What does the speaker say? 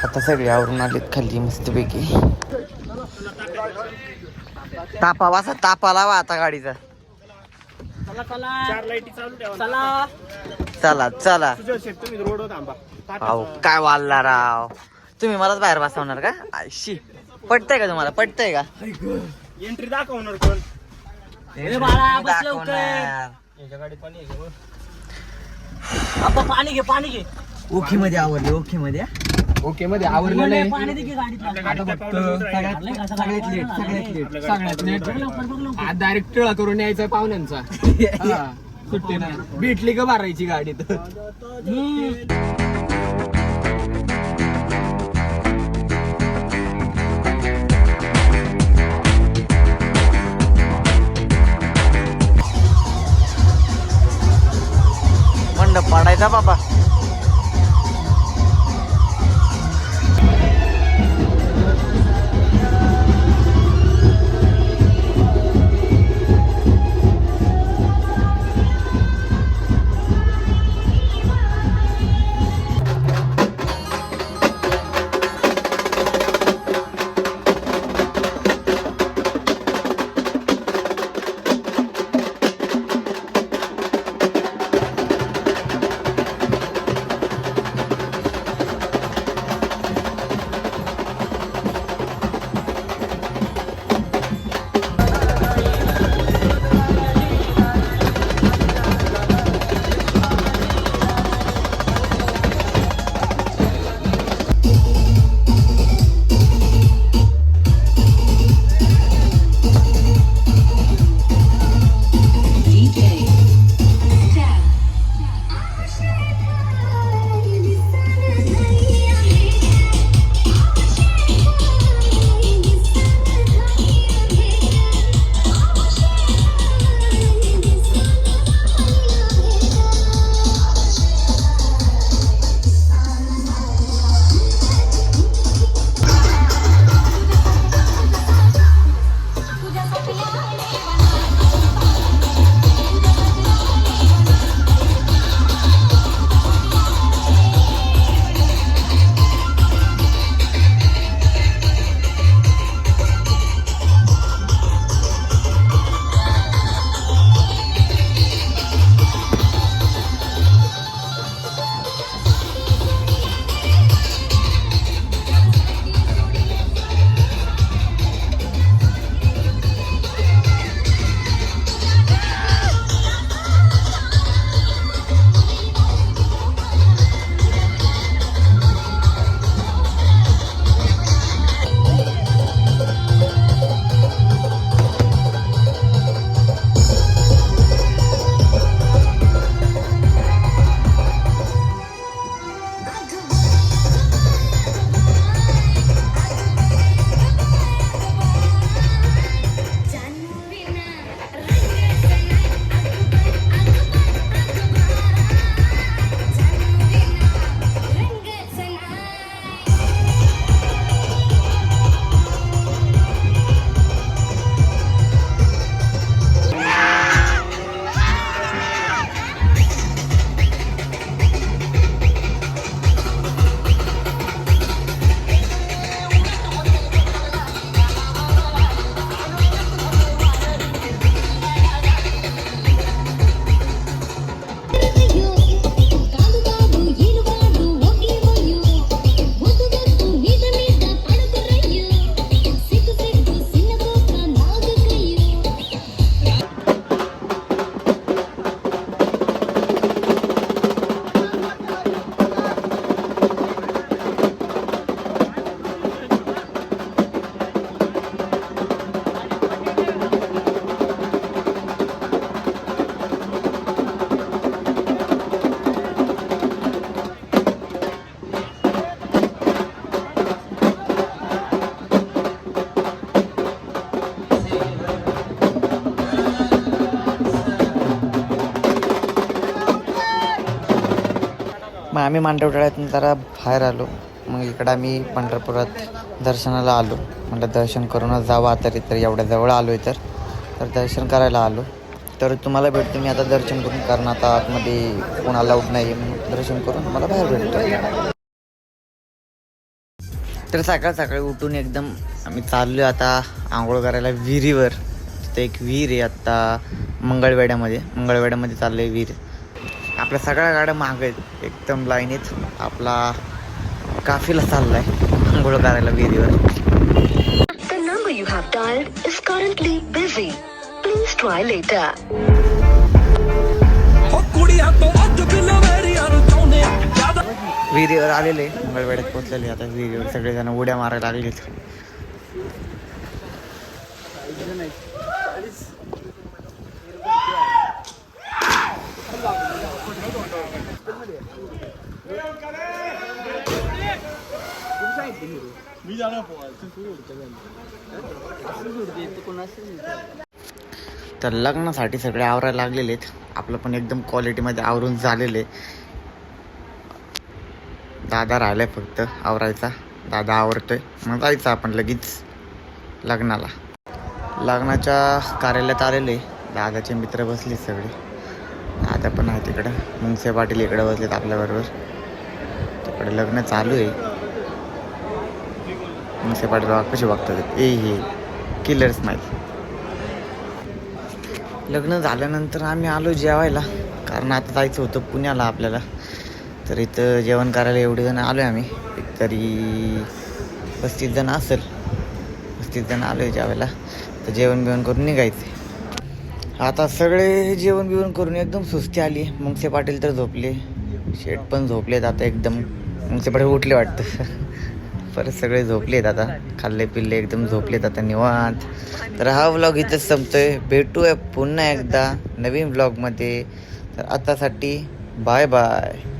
आता सगळे आवरून आलेत खाली मस्तपैकी. तापा वासा तापा लावा आता गाडीचा. चला चला. अहो काय वालला राव, तुम्ही मलाच बाहेर बसवणार का? आयशी पटतंय का तुम्हाला? पटतंय का? एंट्री दाखवणार कोण? पाणी घे पाणी घे. ओके मध्ये आवडले. ओके मध्ये ओके मध्ये आवरलेलं आहे. पाणी दे की गाडीतला. आता फक्त सगळ्यात लेट आज डायरेक्ट टिळा करून यायचा पाहुण्यांचा. सुट्टी नाही भेटली का भरायची गाडीत. मंडप पाडायचा बाबा. मग आम्ही मांडवटाळ्यातून जरा बाहेर आलो. मग इकडं आम्ही पंढरपुरात दर्शनाला आलो. म्हटलं दर्शन करूनच जावा तर एवढ्या जवळ आलो आहे तर दर्शन करायला आलो. तर तुम्हाला भेटतो मी आता दर्शन करून, कारण आता आतमध्ये कोण अलाउड नाही. म्हणून दर्शन करून मला बाहेर भेटतो. तर सकाळ सकाळी उठून एकदम आम्ही चाललो आता आंघोळ करायला विहिरीवर. तिथे एक विहीर आहे आत्ता मंगळवेड्यामध्ये चाललं आहे विहीर. आपल्या सगळ्या गाड्या माग आहेत एकदम लाईनीत. आपला काफिला चालला आहे आंघोळ करायला विहिरीवर. The number you have dialed is currently busy. Please try later. विहिरीवर आलेले मंगळवेड्यात पोचलेले. आता विहिरीवर सगळेजण उड्या मारायला लागलेत. तर लग्नासाठी सगळे आवरायला लागलेले आहेत. आपलं पण एकदम क्वालिटीमध्ये आवरून झालेले. दादा राहिलाय फक्त आवरायचा. दादा आवरतोय मग जायचं आपण लगेच लग्नाला. लग्नाच्या कार्यालयात आलेले दादाचे मित्र बसले सगळे. दादा पण आहे तिकडं. मुंगसे पाटील इकडे बसलेत आपल्याबरोबर. तिकडे लग्न चालू आहे. मुंगसे पाटील कशी बघतात ए हे किलर स्माईल. लग्न झाल्यानंतर आम्ही आलो जेवायला, कारण आता जायचं होतं पुण्याला आपल्याला. तर इथं जेवण करायला एवढे जण आलो आहे आम्ही. एक तरी 35 जण असेल. 35 जण आलो आहे जेवायला. तर जेवण बिवण करून निघायचे. आता सगळे जेवण बिवण करून एकदम सुस्ती आली. मुंगसे पाटील तर झोपले, शेठ पण झोपलेत आता एकदम. मुंगसे पाटील उठले वाटतं. परत सगळे झोपलेत आता. खाल्ले पिल्ले एकदम झोपलेत आता निवांत. तर हा व्लॉग इथंच संपतोय. भेटूया पुन्हा एकदा नवीन व्लॉगमध्ये. तर आतासाठी बाय बाय.